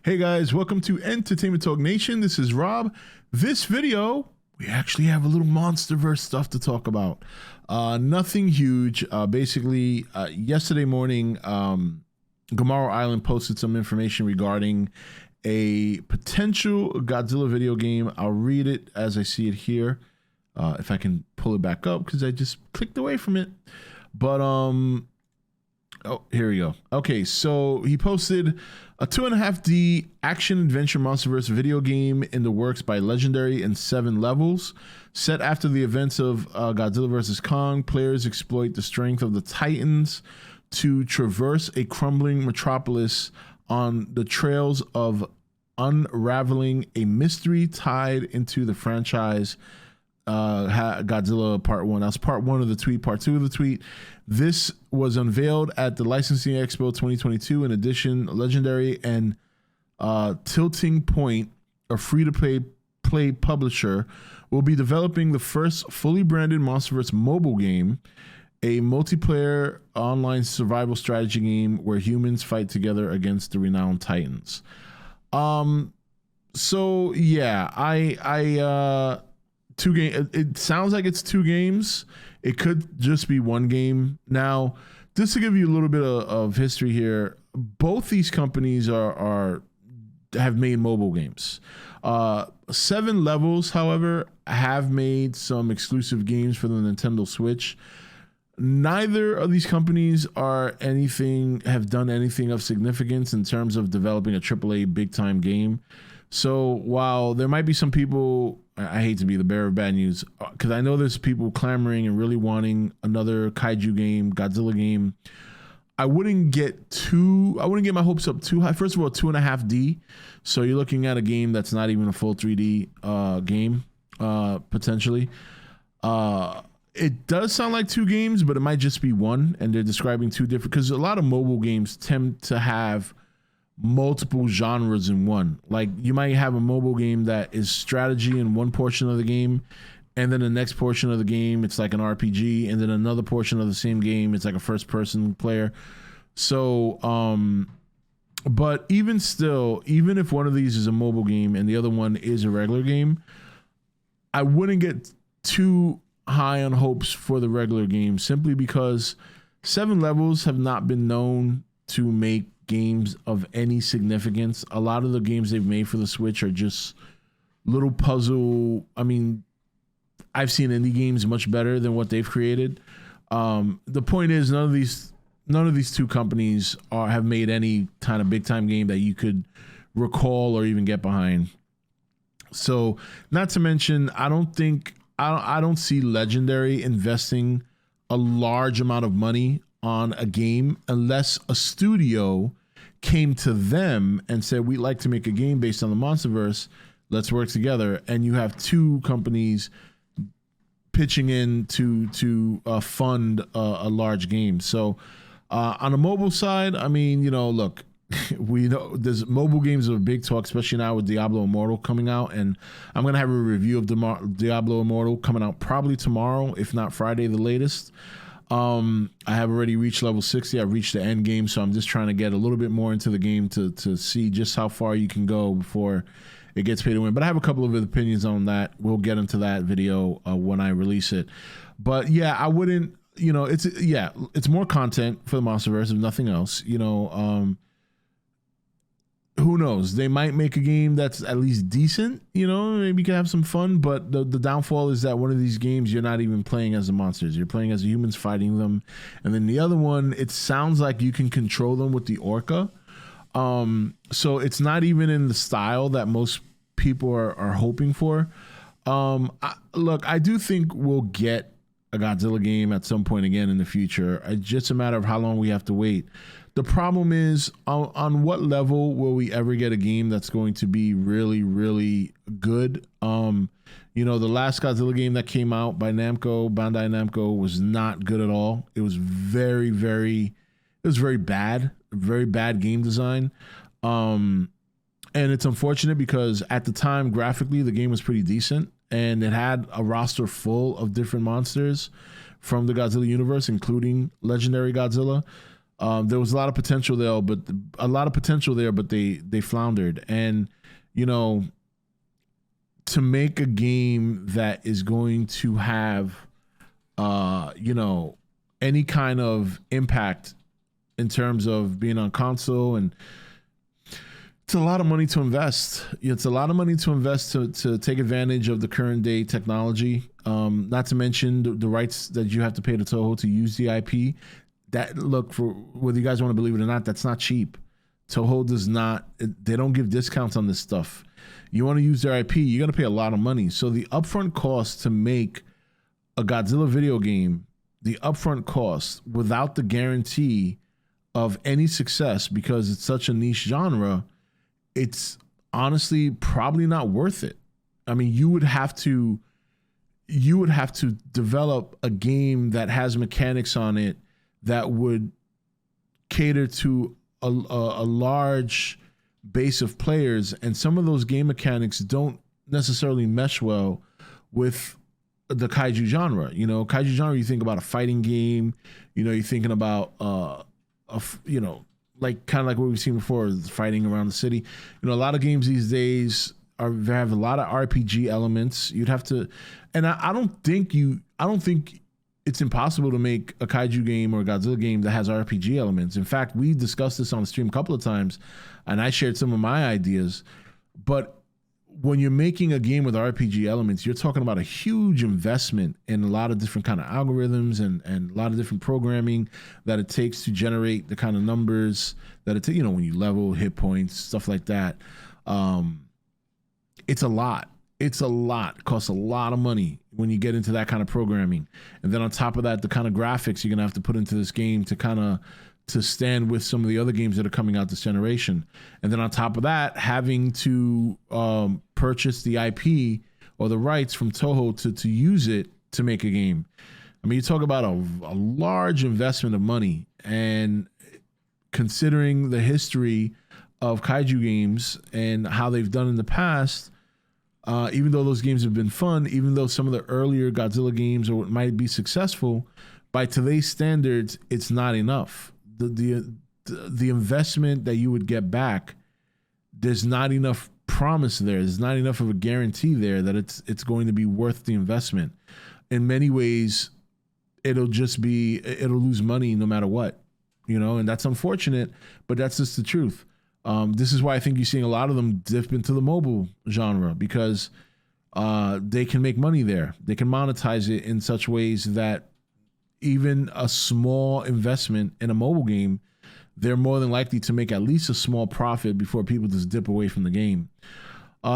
Hey guys, welcome to Entertainment Talk Nation. This is Rob. This video, we actually have a little Monsterverse stuff to talk about. Nothing huge. Basically, yesterday morning, Gamaro Island posted some information regarding a potential Godzilla video game. I'll read it as I see it here. If I can pull it back up because I just clicked away from it. But oh, here we go. Okay, so he posted a 2.5D action-adventure Monsterverse video game in the works by Legendary in 7 levels. Set after the events of Godzilla vs. Kong, players exploit the strength of the Titans to traverse a crumbling metropolis on the trails of unraveling a mystery tied into the franchise Godzilla Part 1. That's Part 1 of the tweet. Part 2 of the tweet. This was unveiled at the Licensing Expo 2022. In addition, Legendary and Tilting Point, a free-to-play publisher, will be developing the first fully branded Monsterverse mobile game, a multiplayer online survival strategy game where humans fight together against the renowned Titans. So yeah, I 2 game. It sounds like it's 2 games. It could just be 1 game. Now, just to give you a little bit of history here, both these companies have made mobile games. 7 Levels, however, have made some exclusive games for the Nintendo Switch. Neither of these companies have done anything of significance in terms of developing a AAA big time game. So while there might be some people, I hate to be the bearer of bad news, because I know there's people clamoring and really wanting another kaiju game, Godzilla game. I wouldn't get my hopes up too high. First of all, 2.5D. So you're looking at a game that's not even a full 3D game, potentially. It does sound like 2 games, but it might just be 1. And they're describing 2 different, because a lot of mobile games tend to have multiple genres in one. Like you might have a mobile game that is strategy in one portion of the game, and then the next portion of the game it's like an RPG, and then another portion of the same game it's like a first person player. So but even still, even if one of these is a mobile game and the other one is a regular game, I wouldn't get too high on hopes for the regular game, simply because 7 Levels have not been known to make games of any significance. A lot of the games they've made for the Switch are just little puzzle. I mean, I've seen indie games much better than what they've created. The point is, none of these 2 companies have made any kind of big time game that you could recall or even get behind. So, not to mention, I don't see Legendary investing a large amount of money on a game unless a studio came to them and said, we'd like to make a game based on the Monsterverse, let's work together. And you have 2 companies pitching in to fund a large game. So on the mobile side, I mean, look, we know there's mobile games are a big talk, especially now with Diablo Immortal coming out, and I'm gonna have a review of Diablo Immortal coming out probably tomorrow, if not Friday the latest. I have already reached level 60. I've reached the end game, so I'm just trying to get a little bit more into the game to see just how far you can go before it gets pay to win. But I have a couple of opinions on that. We'll get into that video when I release it. But yeah, I wouldn't, it's more content for the Monsterverse, if nothing else. Who knows? They might make a game that's at least decent, maybe you can have some fun, but the downfall is that one of these games, you're not even playing as the monsters. You're playing as the humans fighting them. And then the other one, it sounds like you can control them with the orca. So it's not even in the style that most people are hoping for. Look, I do think we'll get a Godzilla game at some point again in the future. It's just a matter of how long we have to wait. The problem is, on what level will we ever get a game that's going to be really, really good? The last Godzilla game that came out by Bandai Namco, was not good at all. It was very bad, very bad game design. And it's unfortunate because at the time, graphically, the game was pretty decent, and it had a roster full of different monsters from the Godzilla universe, including Legendary Godzilla. There was a lot of potential there, but they floundered. And you know, to make a game that is going to have, you know, any kind of impact in terms of being on console, and it's a lot of money to invest. It's a lot of money to invest to take advantage of the current day technology. Not to mention the rights that you have to pay to Toho to use the IP. That, look, for whether you guys want to believe it or not, that's not cheap. Toho does not, they don't give discounts on this stuff. You want to use their IP, you're going to pay a lot of money. So the upfront cost to make a Godzilla video game, the upfront cost without the guarantee of any success, because it's such a niche genre, it's honestly probably not worth it. I mean, you would have to develop a game that has mechanics on it that would cater to a large base of players, and some of those game mechanics don't necessarily mesh well with the kaiju genre. You know, kaiju genre, you think about a fighting game, you know, you're thinking about you know, like kind of like what we've seen before, fighting around the city. You know, a lot of games these days have a lot of RPG elements. You'd have to, and I don't think it's impossible to make a kaiju game or a Godzilla game that has RPG elements. In fact, we discussed this on the stream a couple of times, and I shared some of my ideas. But when you're making a game with RPG elements, you're talking about a huge investment in a lot of different kind of algorithms and a lot of different programming that it takes to generate the kind of numbers that it takes, you know, when you level, hit points, stuff like that. It's a lot. It costs a lot of money when you get into that kind of programming. And then on top of that, the kind of graphics you're going to have to put into this game to stand with some of the other games that are coming out this generation. And then on top of that, having to purchase the IP or the rights from Toho to use it to make a game. I mean, you talk about a large investment of money, and considering the history of kaiju games and how they've done in the past, even though those games have been fun, even though some of the earlier Godzilla games might be successful, by today's standards, it's not enough. The investment that you would get back, there's not enough promise there. There's not enough of a guarantee there that it's going to be worth the investment. In many ways, it'll lose money no matter what, you know, and that's unfortunate, but that's just the truth. This is why I think you're seeing a lot of them dip into the mobile genre, because they can make money there. They can monetize it in such ways that even a small investment in a mobile game, they're more than likely to make at least a small profit before people just dip away from the game.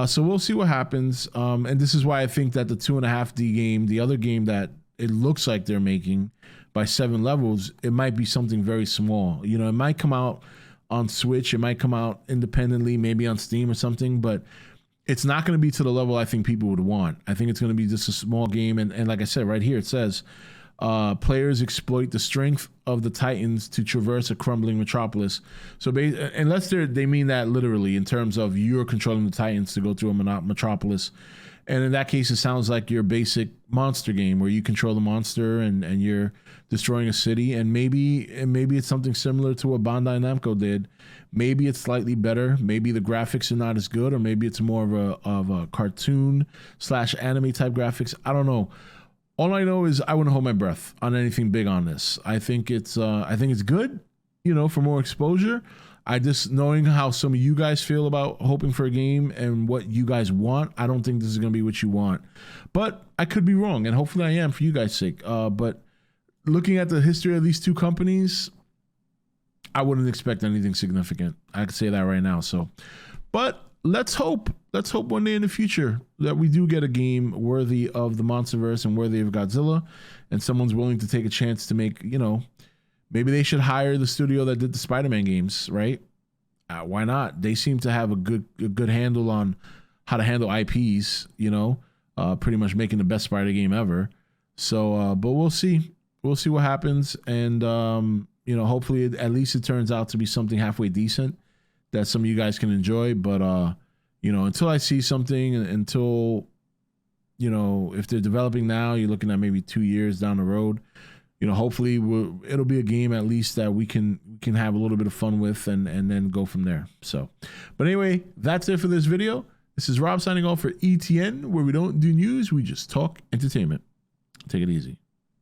So we'll see what happens. And this is why I think that the 2.5D game, the other game that it looks like they're making by 7 levels, it might be something very small. You know, it might come out on Switch, it might come out independently, maybe on Steam or something, but it's not going to be to the level I think people would want. I think it's going to be just a small game. And like I said, right here, it says, players exploit the strength of the Titans to traverse a crumbling metropolis. So unless they mean that literally in terms of you're controlling the Titans to go through a metropolis. And in that case, it sounds like your basic monster game where you control the monster and you're destroying a city. And maybe it's something similar to what Bandai Namco did. Maybe it's slightly better. Maybe the graphics are not as good, or maybe it's more of a cartoon / anime type graphics. I don't know. All I know is I wouldn't hold my breath on anything big on this. I think it's good, you know, for more exposure. I just, knowing how some of you guys feel about hoping for a game and what you guys want, I don't think this is going to be what you want. But I could be wrong, and hopefully I am for you guys' sake. But looking at the history of these two companies, I wouldn't expect anything significant. I could say that right now. So, but let's hope one day in the future that we do get a game worthy of the Monsterverse and worthy of Godzilla, and someone's willing to take a chance to make, you know, maybe they should hire the studio that did the Spider-Man games, right? Why not? They seem to have a good handle on how to handle IPs, you know, pretty much making the best Spider game ever. So, but we'll see. We'll see what happens. And, you know, hopefully at least it turns out to be something halfway decent that some of you guys can enjoy. But, you know, until I see something, until, you know, if they're developing now, you're looking at maybe 2 years down the road. you know, hopefully it'll be a game at least that we can have a little bit of fun with and then go from there. So, but anyway, that's it for this video. This is Rob signing off for E.T.N, where we don't do news, we just talk entertainment. Take it easy.